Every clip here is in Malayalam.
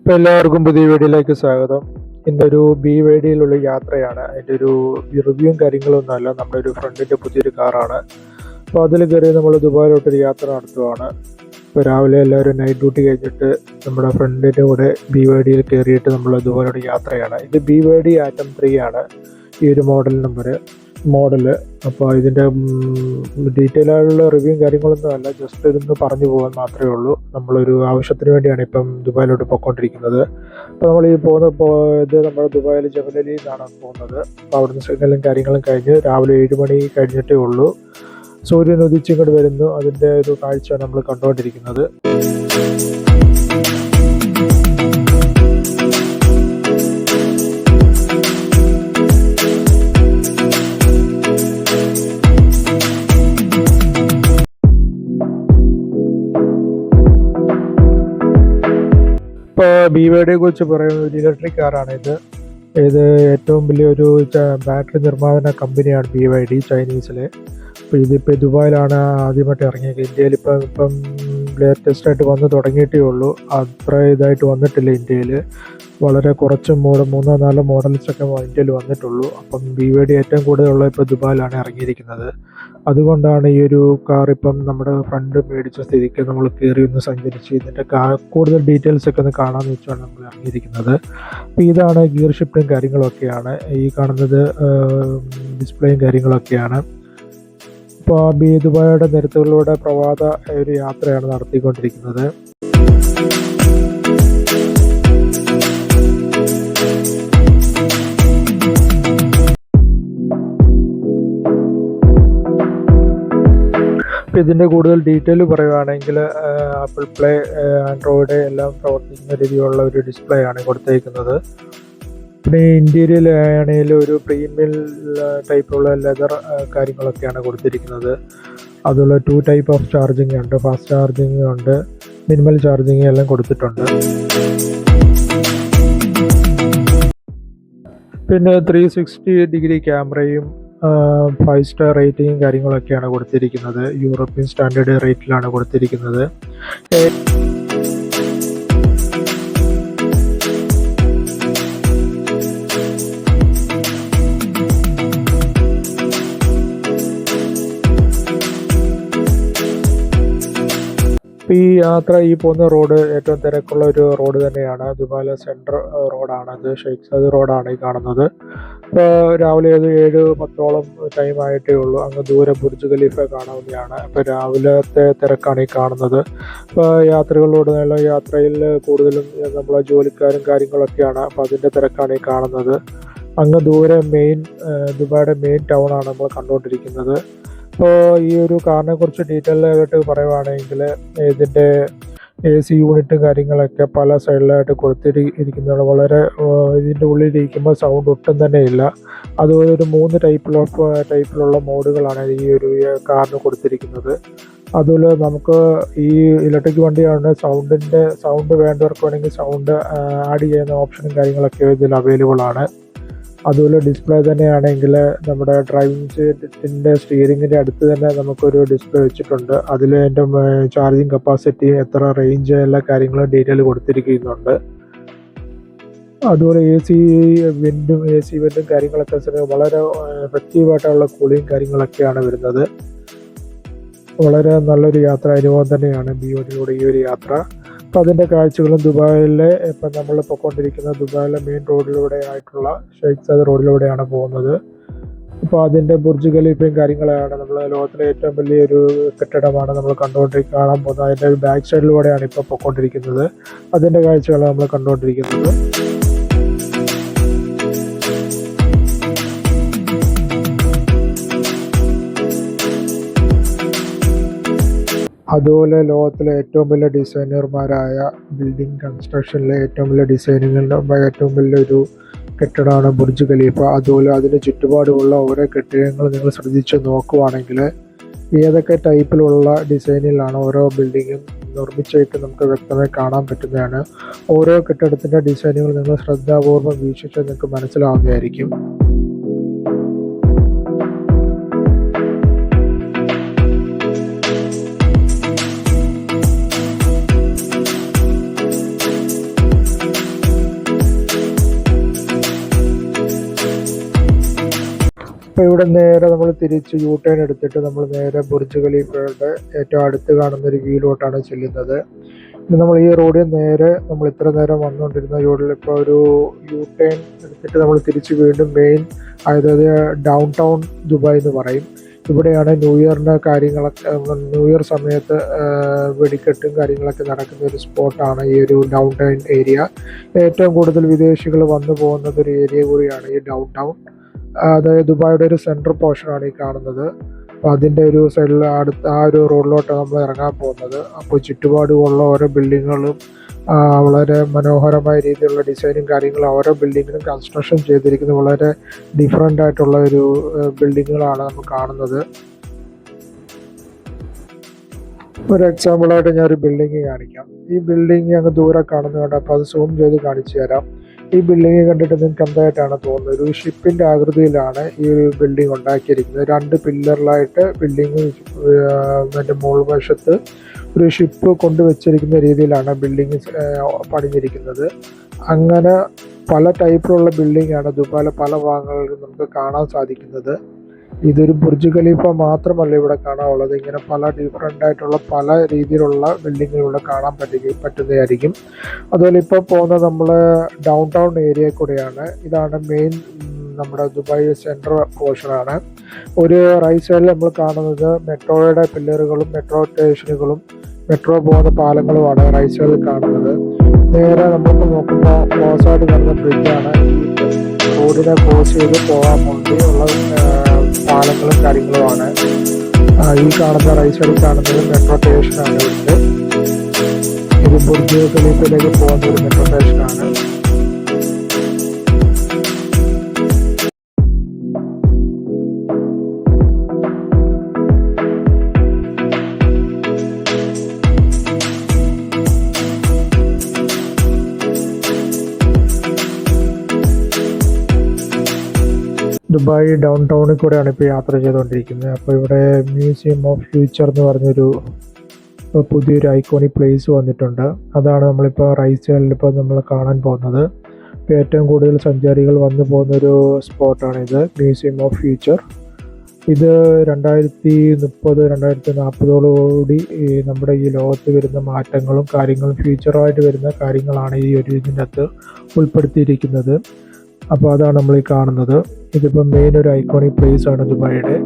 അപ്പോൾ എല്ലാവർക്കും പുതിയ വീഡിയോയിലേക്ക് സ്വാഗതം. ഇന്നൊരു BYD-യിലുള്ള യാത്രയാണ്. അതിൻ്റെ ഒരു റിവ്യൂവും കാര്യങ്ങളൊന്നുമല്ല. നമ്മുടെ ഒരു ഫ്രണ്ടിൻ്റെ പുതിയൊരു കാറാണ്. അപ്പോൾ അതിൽ കയറി നമ്മൾ ദുബായിലോട്ടൊരു യാത്ര നടത്തുകയാണ്. ഇപ്പോൾ രാവിലെ എല്ലാവരും നൈറ്റ് ഡ്യൂട്ടി കഴിഞ്ഞിട്ട് നമ്മുടെ ഫ്രണ്ടിൻ്റെ കൂടെ BYD-യിൽ കയറിയിട്ട് നമ്മൾ ദുബായിലോട്ട് യാത്രയാണ്. ഇത് BYD Atom 3 ആണ് ഈ ഒരു മോഡല്. അപ്പോൾ ഇതിൻ്റെ ഡീറ്റെയിൽ ആയിട്ടുള്ള റിവ്യൂവും കാര്യങ്ങളൊന്നും അല്ല, ജസ്റ്റ് ഇതൊന്ന് പറഞ്ഞു പോകാൻ മാത്രമേ ഉള്ളൂ. നമ്മളൊരു ആവശ്യത്തിന് വേണ്ടിയാണ് ഇപ്പം ദുബായിലോട്ട് പോയിക്കൊണ്ടിരിക്കുന്നത്. അപ്പോൾ നമ്മൾ ഈ ഇത് നമ്മുടെ ദുബായിൽ ജബലലിയിൽ നിന്നാണ് പോകുന്നത്. അപ്പോൾ അവിടുന്ന് സിഗ്നലും കാര്യങ്ങളും കഴിഞ്ഞ് രാവിലെ 7 മണി കഴിഞ്ഞിട്ടേ ഉള്ളൂ. സൂര്യൻ ഉദിച്ചിങ്ങോട്ട് വരുന്നു. അതിൻ്റെ ഒരു കാഴ്ചയാണ് നമ്മൾ കണ്ടുകൊണ്ടിരിക്കുന്നത്. ഇപ്പോൾ BYD-യെ കുറിച്ച് പറയുന്നത് ഒരു ഇലക്ട്രിക് കാറാണ് ഇത് ഏറ്റവും വലിയൊരു ബാറ്ററി നിർമ്മാണ കമ്പനിയാണ് BYD ചൈനീസിലെ. അപ്പോൾ ഇതിപ്പോൾ ദുബായിലാണ് ആദ്യമായിട്ട് ഇറങ്ങിയത്. ഇന്ത്യയിൽ ഇപ്പം ലേറ്റസ്റ്റ് ആയിട്ട് വന്ന് തുടങ്ങിയിട്ടേ ഉള്ളൂ. അത്ര ഇതായിട്ട് വന്നിട്ടില്ല ഇന്ത്യയിൽ. വളരെ കുറച്ച് 3-4 മോഡൽസൊക്കെ ഇന്ത്യയിൽ വന്നിട്ടുള്ളൂ. അപ്പം BYD ഏറ്റവും കൂടുതലുള്ള ഇപ്പോൾ ദുബായിലാണ് ഇറങ്ങിയിരിക്കുന്നത്. അതുകൊണ്ടാണ് ഈ ഒരു കാർ ഇപ്പം നമ്മുടെ ഫ്രണ്ട് മേടിച്ച സ്ഥിതിക്ക് നമ്മൾ കയറി ഒന്ന് സഞ്ചരിച്ച് ഇതിൻ്റെ കൂടുതൽ ഡീറ്റെയിൽസ് ഒക്കെ ഒന്ന് കാണാമെന്ന് വെച്ചാണ് നമ്മൾ ഇറങ്ങിയിരിക്കുന്നത്. അപ്പോൾ ഇതാണ് ഗിയർ ഷിഫ്റ്റും കാര്യങ്ങളൊക്കെയാണ് ഈ കാണുന്നത്. ഡിസ്പ്ലേയും കാര്യങ്ങളൊക്കെയാണ്. ഇപ്പോൾ ദുബായിയുടെ നിരത്തുകളിലൂടെ പ്രഭാത ഒരു യാത്രയാണ് നടത്തിക്കൊണ്ടിരിക്കുന്നത്. ഇതിൻ്റെ കൂടുതൽ ഡീറ്റെയിൽ പറയുകയാണെങ്കിൽ ആപ്പിൾ പ്ലേ, ആൻഡ്രോയിഡ് എല്ലാം പ്രവർത്തിക്കുന്ന രീതിയിലുള്ള ഒരു ഡിസ്പ്ലേ ആണ് കൊടുത്തേക്കുന്നത്. പിന്നെ ഇൻറ്റീരിയൽ ആണെങ്കിൽ ഒരു പ്രീമിയം ടൈപ്പുള്ള ലെതർ കാര്യങ്ങളൊക്കെയാണ് കൊടുത്തിരിക്കുന്നത്. അതുപോലെ 2 ടൈപ്പ് ഓഫ് ചാർജിങ് ഉണ്ട്. ഫാസ്റ്റ് ചാർജിങ് ഉണ്ട്, മിനിമൽ ചാർജിങ് എല്ലാം കൊടുത്തിട്ടുണ്ട്. പിന്നെ 360 ഡിഗ്രി ക്യാമറയും 5 സ്റ്റാർ റേറ്റിംഗും കാര്യങ്ങളൊക്കെയാണ് കൊടുത്തിരിക്കുന്നത്. യൂറോപ്യൻ സ്റ്റാൻഡേർഡ് റേറ്റിലാണ് കൊടുത്തിരിക്കുന്നത്. ഈ പോകുന്ന റോഡ് ഏറ്റവും തിരക്കുള്ള ഒരു റോഡ് തന്നെയാണ്. ദുബായിലെ സെൻട്രൽ റോഡാണത്. ഷെയ്ഖ് സയദ് റോഡാണ് ഈ കാണുന്നത്. ഇപ്പോൾ രാവിലെ 7-10 ടൈം ആയിട്ടേ ഉള്ളൂ. അങ്ങ് ദൂരെ ബുർജ് ഖലീഫ കാണാവുന്നതാണ്. അപ്പോൾ രാവിലത്തെ തിരക്കാണ് ഈ കാണുന്നത്. ഇപ്പോൾ യാത്രകളിലൂടെയുള്ള യാത്രയിൽ കൂടുതലും നമ്മളെ ജോലിക്കാരും കാര്യങ്ങളൊക്കെയാണ്. അപ്പോൾ അതിൻ്റെ തിരക്കാണ് ഈ കാണുന്നത്. അങ്ങ് ദൂരെ ദുബായിയുടെ മെയിൻ ടൗണാണ് നമ്മൾ കണ്ടുകൊണ്ടിരിക്കുന്നത്. ഇപ്പോൾ ഈ ഒരു കാറിനെ കുറിച്ച് ഡീറ്റെയിൽ ആയിട്ട് പറയുവാണെങ്കിൽ ഇതിൻ്റെ AC യൂണിറ്റും കാര്യങ്ങളൊക്കെ പല സൈഡിലായിട്ട് കൊടുത്തിരിക്കുന്നതാണ്. വളരെ ഇതിൻ്റെ ഉള്ളിലിരിക്കുമ്പോൾ സൗണ്ട് ഒട്ടും തന്നെ ഇല്ല. അതുപോലെ ഒരു 3 ടൈപ്പിലുള്ള മോഡുകളാണ് ഈ ഒരു കാറിന് കൊടുത്തിരിക്കുന്നത്. അതുപോലെ നമുക്ക് ഈ ഇലക്ട്രിക് വണ്ടിയാണ് സൗണ്ട് വേണ്ടവർക്ക് വേണമെങ്കിൽ സൗണ്ട് ആഡ് ചെയ്യുന്ന ഓപ്ഷനും കാര്യങ്ങളൊക്കെ ഇതിൽ അവൈലബിൾ ആണ്. അതുപോലെ ഡിസ്പ്ലേ തന്നെയാണെങ്കിൽ നമ്മുടെ ഡ്രൈവിംഗ് സീറ്റിൻ്റെ സ്റ്റിയറിങ്ങിൻ്റെ അടുത്ത് തന്നെ നമുക്കൊരു ഡിസ്പ്ലേ വെച്ചിട്ടുണ്ട്. അതിൽ അതിൻ്റെ ചാർജിങ് കപ്പാസിറ്റി, എത്ര റേഞ്ച്, എല്ലാ കാര്യങ്ങളും ഡീറ്റെയിൽ കൊടുത്തിരിക്കുന്നുണ്ട്. അതുപോലെ AC വെൻറ്റും കാര്യങ്ങളൊക്കെ വളരെ എഫക്റ്റീവായിട്ടുള്ള കൂളിങ് കാര്യങ്ങളൊക്കെയാണ് വരുന്നത്. വളരെ നല്ലൊരു യാത്ര അനുഭവം തന്നെയാണ് BYD-യിലൂടെ ഈ ഒരു യാത്ര. അപ്പോൾ അതിൻ്റെ കാഴ്ചകളും ദുബായിലെ ഇപ്പം നമ്മൾ പോയിക്കൊണ്ടിരിക്കുന്ന ദുബായിലെ മെയിൻ റോഡിലൂടെ ആയിട്ടുള്ള ഷെയ്ഖ് സയദ് റോഡിലൂടെയാണ് പോകുന്നത്. അപ്പോൾ അതിൻ്റെ ബുർജ് ഖലീഫയും കാര്യങ്ങളാണ് നമ്മൾ ലോകത്തിലെ ഏറ്റവും വലിയൊരു കെട്ടിടമാണ് നമ്മൾ കാണാൻ പോകുന്നത്. അതിൻ്റെ ബാക്ക് സൈഡിലൂടെയാണ് ഇപ്പോൾ പോയിക്കൊണ്ടിരിക്കുന്നത്. അതിൻ്റെ കാഴ്ചകളാണ് നമ്മൾ കണ്ടുകൊണ്ടിരിക്കുന്നത്. അതുപോലെ ലോകത്തിലെ ഏറ്റവും വലിയ ഡിസൈനർമാരായ ബിൽഡിംഗ് കൺസ്ട്രക്ഷനിലെ ഏറ്റവും വലിയ ഡിസൈനിങ്ങിൻ്റെ ഏറ്റവും വലിയൊരു കെട്ടിടമാണ് ബുർജ് ഖലീഫ. അതുപോലെ അതിന് ചുറ്റുപാടുമുള്ള ഓരോ കെട്ടിടങ്ങൾ നിങ്ങൾ ശ്രദ്ധിച്ച് നോക്കുവാണെങ്കിൽ ഏതൊക്കെ ടൈപ്പിലുള്ള ഡിസൈനിലാണ് ഓരോ ബിൽഡിങ്ങും നിർമ്മിച്ചായിട്ട് നമുക്ക് വ്യക്തമായി കാണാൻ പറ്റുന്നതാണ്. ഓരോ കെട്ടിടത്തിൻ്റെ ഡിസൈനുകൾ നിങ്ങൾ ശ്രദ്ധാപൂർവ്വം വീക്ഷിച്ചാൽ നിങ്ങൾക്ക് മനസ്സിലാവുന്നതായിരിക്കും. അപ്പോൾ ഇവിടെ നേരെ നമ്മൾ തിരിച്ച് യു ടേൺ എടുത്തിട്ട് നമ്മൾ നേരെ ബുർജ് ഖലീഫയുടെ ഏറ്റവും അടുത്ത് കാണുന്ന ഒരു വ്യൂയിലോട്ടാണ് ചെല്ലുന്നത്. ഇനി നമ്മൾ ഈ റോഡിൽ നേരെ നമ്മൾ ഇത്ര നേരം വന്നുകൊണ്ടിരുന്ന റോഡിൽ ഇപ്പോൾ ഒരു യു ടേൺ എടുത്തിട്ട് നമ്മൾ തിരിച്ച് വീണ്ടും മെയിൻ, അതായത് ഡൗൺ ടൗൺ ദുബായ് എന്ന് പറയും. ഇവിടെയാണ് ന്യൂ ഇയർ സമയത്ത് വെടിക്കെട്ടും കാര്യങ്ങളൊക്കെ നടക്കുന്ന ഒരു സ്പോട്ടാണ് ഈ ഒരു ഡൗൺ ടൗൺ ഏരിയ. ഏറ്റവും കൂടുതൽ വിദേശികൾ വന്നു പോകുന്നത് ഒരു ഏരിയ കൂടിയാണ് ഈ ഡൗൺ ടൗൺ. അതായത് ദുബായിയുടെ ഒരു സെൻട്രൽ പോർഷനാണ് ഈ കാണുന്നത്. അപ്പോൾ അതിൻ്റെ ഒരു സൈഡിൽ അടുത്ത് ആ ഒരു റോഡിലോട്ടാണ് നമ്മൾ ഇറങ്ങാൻ പോകുന്നത്. അപ്പോൾ ചുറ്റുപാടുമുള്ള ഓരോ ബിൽഡിങ്ങുകളും വളരെ മനോഹരമായ രീതിയിലുള്ള ഡിസൈനും കാര്യങ്ങളും ഓരോ ബിൽഡിങ്ങിനും കൺസ്ട്രക്ഷൻ ചെയ്തിരിക്കുന്നത് വളരെ ഡിഫറെൻ്റ് ആയിട്ടുള്ള ഒരു ബിൽഡിങ്ങുകളാണ് നമ്മൾ കാണുന്നത്. ഒരു എക്സാമ്പിളായിട്ട് ഞാൻ ഒരു ബിൽഡിങ് കാണിക്കാം. ഈ ബിൽഡിങ് അങ്ങ് ദൂരെ കാണുന്നതുകൊണ്ട് അപ്പോൾ അത് സൂം ചെയ്ത് കാണിച്ചു തരാം. ഈ ബിൽഡിങ് കണ്ടിട്ട് നിങ്ങൾക്ക് എന്തായിട്ടാണ് തോന്നുന്നത്? ഒരു ഷിപ്പിൻ്റെ ആകൃതിയിലാണ് ഈ ഒരു ബിൽഡിംഗ് ഉണ്ടാക്കിയിരിക്കുന്നത്. 2 പില്ലറിലായിട്ട് ബിൽഡിങ് അതിൻ്റെ മുകൾവശത്ത് ഒരു ഷിപ്പ് കൊണ്ടുവച്ചിരിക്കുന്ന രീതിയിലാണ് ബിൽഡിങ് പണിഞ്ഞിരിക്കുന്നത്. അങ്ങനെ പല ടൈപ്പിലുള്ള ബിൽഡിങ്ങാണ് ദുബായിലെ പല ഭാഗങ്ങളിലും നമുക്ക് കാണാൻ സാധിക്കുന്നത്. ഇതൊരു ബുർജ് ഖലീഫ മാത്രമല്ല ഇവിടെ കാണാനുള്ളത്. ഇങ്ങനെ പല ഡിഫറെൻ്റ് ആയിട്ടുള്ള പല രീതിയിലുള്ള ബിൽഡിങ്ങുകൾ ഇവിടെ കാണാൻ പറ്റുന്നതായിരിക്കും. അതുപോലെ ഇപ്പോൾ പോകുന്നത് നമ്മൾ ഡൗൺ ടൗൺ ഏരിയ കൂടെയാണ്. ഇതാണ് മെയിൻ നമ്മുടെ ദുബായ് സെൻട്രൽ പോർഷനാണ്. ഒരു റൈറ്റ് സൈഡിൽ നമ്മൾ കാണുന്നത് മെട്രോയുടെ പില്ലറുകളും മെട്രോ സ്റ്റേഷനുകളും മെട്രോ പോകുന്ന പാലങ്ങളുമാണ് റൈറ്റ് സൈഡിൽ കാണുന്നത്. നേരെ നമുക്ക് നോക്കുമ്പോൾ ക്രോസായിട്ട് കാണുന്ന ബ്രിഡ്ജാണ്. ഈ റോഡിനെ ക്രോസ് ചെയ്ത് പോകാൻ വേണ്ടിയുള്ള പാലങ്ങളും കാര്യങ്ങളുമാണ്. ഈ കാണുന്ന റൈറ്റ് സൈഡിൽ കാണുന്നത് മെട്രോ സ്റ്റേഷനാണ്. ഇവിടുത്തെ ഇത് ബുർജ് ഖലീഫയിലേക്ക് പോകുന്ന ഒരു മെട്രോ സ്റ്റേഷനാണ്. ദുബായ് ഡൗൺ ടൗണിൽ കൂടെയാണ് ഇപ്പോൾ യാത്ര ചെയ്തുകൊണ്ടിരിക്കുന്നത്. അപ്പോൾ ഇവിടെ മ്യൂസിയം ഓഫ് ഫ്യൂച്ചർ എന്ന് പറഞ്ഞൊരു പുതിയൊരു ഐക്കോണിക് പ്ലേസ് വന്നിട്ടുണ്ട്. അതാണ് നമ്മളിപ്പോൾ റൈറ്റ് സൈഡിൽ ഇപ്പോൾ നമ്മൾ കാണാൻ പോകുന്നത്. ഇപ്പോൾ ഏറ്റവും കൂടുതൽ സഞ്ചാരികൾ വന്നു പോകുന്നൊരു സ്പോട്ടാണിത്, മ്യൂസിയം ഓഫ് ഫ്യൂച്ചർ. ഇത് 2030 2040 നമ്മുടെ ഈ ലോകത്ത് വരുന്ന മാറ്റങ്ങളും കാര്യങ്ങളും ഫ്യൂച്ചറായിട്ട് വരുന്ന കാര്യങ്ങളാണ് ഈ ഒരു ഇതിനകത്ത് ഉൾപ്പെടുത്തിയിരിക്കുന്നത്. അപ്പോൾ അതാണ് നമ്മൾ ഈ കാണുന്നത്. ഇതിപ്പോൾ മെയിൻ ഒരു ഐക്കോണിക് പ്ലേസ് ആണ് ദുബായിയുടെ.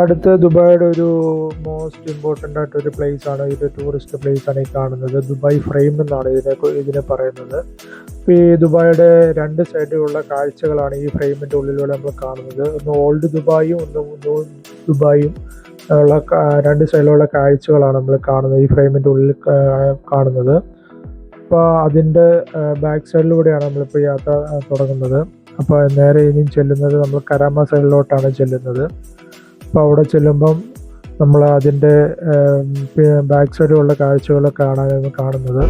അടുത്ത ദുബായിയുടെ ഒരു മോസ്റ്റ് ഇമ്പോർട്ടൻ്റ് ആയിട്ടൊരു പ്ലേസ് ആണ്, ഇത് ടൂറിസ്റ്റ് പ്ലേസ് ആണ് ഈ കാണുന്നത്. ദുബായ് ഫ്രെയിം എന്നാണ് ഇതിനെ പറയുന്നത്. ഈ ദുബായിയുടെ 2 സൈഡിലുള്ള കാഴ്ചകളാണ് ഈ ഫ്രെയിമിൻ്റെ ഉള്ളിലൂടെ നമ്മൾ കാണുന്നത്. ഒന്ന് ഓൾഡ് ദുബായും ഒന്ന് ന്യൂ ദുബായും ഉള്ള 2 സൈഡിലുള്ള കാഴ്ചകളാണ് നമ്മൾ കാണുന്നത്, ഈ ഫ്രെയിമിൻ്റെ ഉള്ളിൽ കാണുന്നത്. അപ്പോൾ അതിൻ്റെ ബാക്ക് സൈഡിലൂടെയാണ് നമ്മളിപ്പോൾ യാത്ര തുടങ്ങുന്നത്. അപ്പോൾ നേരെ ഇനിയും ചെല്ലുന്നത് നമ്മൾ കരാമ സൈഡിലോട്ടാണ് ചെല്ലുന്നത്. അപ്പോൾ അവിടെ ചെല്ലുമ്പം നമ്മൾ അതിൻ്റെ ബാക്ക് സൈഡിലുള്ള കാഴ്ചകളൊക്കെ കാണുന്നത്.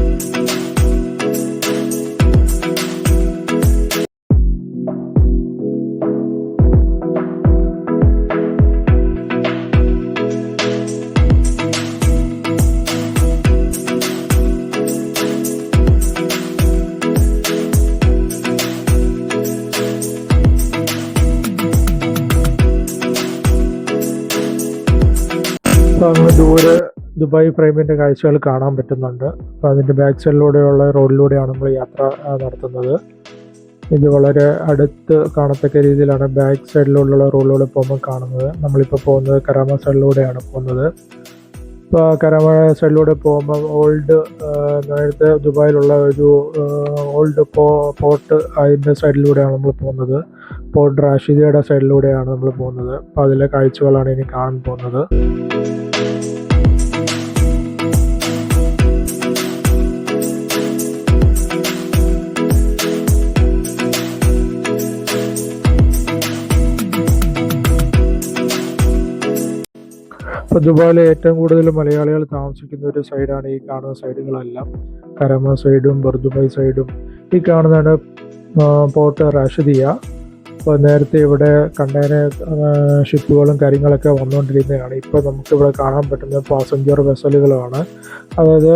അപ്പോൾ അങ്ങ് ദൂരെ ദുബായ് ഫ്രെയിമിൻ്റെ കാഴ്ചകൾ കാണാൻ പറ്റുന്നുണ്ട്. അപ്പോൾ അതിൻ്റെ ബാക്ക് സൈഡിലൂടെയുള്ള റോഡിലൂടെയാണ് നമ്മൾ യാത്ര നടത്തുന്നത്. ഇത് വളരെ അടുത്ത് കാണത്തക്ക രീതിയിലാണ് ബാക്ക് സൈഡിലുള്ള റോഡിലൂടെ പോകുമ്പോൾ കാണുന്നത്. നമ്മളിപ്പോൾ പോകുന്നത് കരാമ സൈഡിലൂടെയാണ് പോകുന്നത്. ഇപ്പോൾ കരാമ സൈഡിലൂടെ പോകുമ്പോൾ നേരത്തെ ദുബായിലുള്ള ഒരു ഓൾഡ് പോർട്ട് അതിൻ്റെ സൈഡിലൂടെയാണ് നമ്മൾ പോകുന്നത്. പോർട്ട് റാഷിദയുടെ സൈഡിലൂടെയാണ് നമ്മൾ പോകുന്നത്. അപ്പോൾ അതിലെ കാഴ്ചകളാണ് ഇനി കാണാൻ പോകുന്നത്. ഇപ്പോൾ ദുബായിലെ ഏറ്റവും കൂടുതൽ മലയാളികൾ താമസിക്കുന്ന ഒരു സൈഡാണ് ഈ കാണുന്ന സൈഡുകളെല്ലാം. കരമ സൈഡും ബർദുബായ് സൈഡും. ഈ കാണുന്നതാണ് പോർട്ട് റാഷിദിയ. അപ്പോൾ നേരത്തെ ഇവിടെ കണ്ടെയ്നർ ഷിപ്പുകളും കാര്യങ്ങളൊക്കെ വന്നുകൊണ്ടിരുന്നതാണ്. ഇപ്പോൾ നമുക്കിവിടെ കാണാൻ പറ്റുന്ന പാസഞ്ചർ വെസലുകളാണ്. അതായത്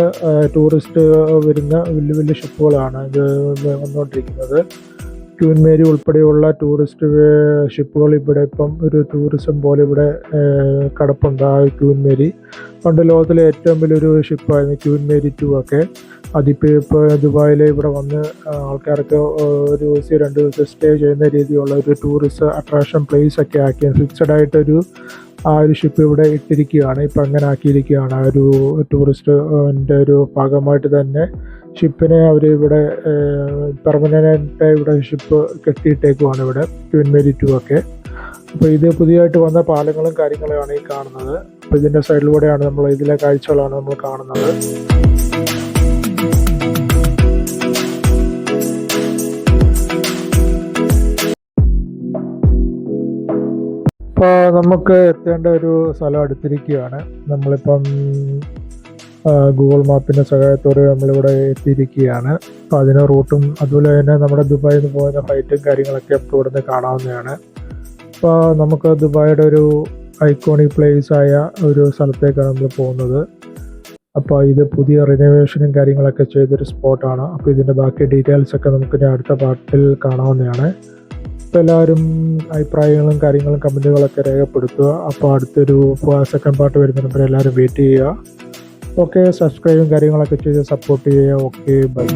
ടൂറിസ്റ്റ് വരുന്ന വലിയ വലിയ ഷിപ്പുകളാണ് ഇത് വന്നുകൊണ്ടിരിക്കുന്നത്. ക്യൂൻ മേരി ഉൾപ്പെടെയുള്ള ടൂറിസ്റ്റ് ഷിപ്പുകൾ ഇവിടെ ഇപ്പം ഒരു ടൂറിസം പോലെ ഇവിടെ കിടപ്പുണ്ട്. ആ ക്യൂൻ മേരി പണ്ട് ലോകത്തിലെ ഏറ്റവും വലിയൊരു ഷിപ്പായിരുന്നു ക്യൂൻ മേരി 2 ഒക്കെ. അതിപ്പോൾ ദുബായിൽ ഇവിടെ വന്ന് ആൾക്കാർക്ക് ഒരു ദിവസം 2 ദിവസം സ്റ്റേ ചെയ്യുന്ന രീതിയിലുള്ള ഒരു ടൂറിസ്റ്റ് അട്രാക്ഷൻ പ്ലേസ് ഒക്കെ ആക്കി ഫിക്സഡ് ആയിട്ടൊരു ആ ഒരു ഷിപ്പ് ഇവിടെ ഇട്ടിരിക്കുകയാണ്. ഇപ്പം അങ്ങനെ ആക്കിയിരിക്കുകയാണ്. ആ ഒരു ടൂറിസ്റ്റിൻ്റെ ഒരു ഭാഗമായിട്ട് തന്നെ ഷിപ്പിനെ അവർ ഇവിടെ പെർമനൻ്റ് ഇവിടെ ഷിപ്പ് കെട്ടിയിട്ടേക്കുവാണ് ഇവിടെ ക്യൂൻ മേരി 2 ഒക്കെ. അപ്പോൾ ഇത് പുതിയതായിട്ട് വന്ന പാലങ്ങളും കാര്യങ്ങളുമാണ് ഈ കാണുന്നത്. അപ്പോൾ ഇതിൻ്റെ സൈഡിലൂടെയാണ് നമ്മൾ ഇതിലെ കാഴ്ചകളാണ് നമ്മൾ കാണുന്നത്. ഇപ്പോൾ നമുക്ക് എത്തേണ്ട ഒരു സ്ഥലം അടുത്തിരിക്കുകയാണ്. നമ്മളിപ്പം ഗൂഗിൾ മാപ്പിൻ്റെ സഹായത്തോടെ നമ്മളിവിടെ എത്തിയിരിക്കുകയാണ്. അപ്പോൾ അതിന് റൂട്ടും അതുപോലെ തന്നെ നമ്മുടെ ദുബായിൽ നിന്ന് പോകുന്ന ഫ്ലൈറ്റും കാര്യങ്ങളൊക്കെ ഇപ്പോൾ ഇവിടുന്ന് കാണാവുന്നതാണ്. അപ്പോൾ നമുക്ക് ദുബായിയുടെ ഒരു ഐക്കോണിക് പ്ലേസ് ആയ ഒരു സ്ഥലത്തേക്കാണ് നമ്മൾ പോകുന്നത്. അപ്പോൾ ഇത് പുതിയ റിനോവേഷനും കാര്യങ്ങളൊക്കെ ചെയ്തൊരു സ്പോട്ടാണ്. അപ്പോൾ ഇതിൻ്റെ ബാക്കി ഡീറ്റെയിൽസൊക്കെ നമുക്ക് അടുത്ത പാർട്ടിൽ കാണാവുന്നതാണ്. അപ്പോൾ എല്ലാവരും അഭിപ്രായങ്ങളും കാര്യങ്ങളും കമൻറ്റുകളൊക്കെ രേഖപ്പെടുത്തുക. അപ്പോൾ അടുത്തൊരു സെക്കൻഡ് പാർട്ട് വരുന്നതിന് എല്ലാവരും വെയിറ്റ് ചെയ്യുക. ഓക്കെ, സബ്സ്ക്രൈബും കാര്യങ്ങളൊക്കെ ചെയ്ത് സപ്പോർട്ട് ചെയ്യുക. Okay, by.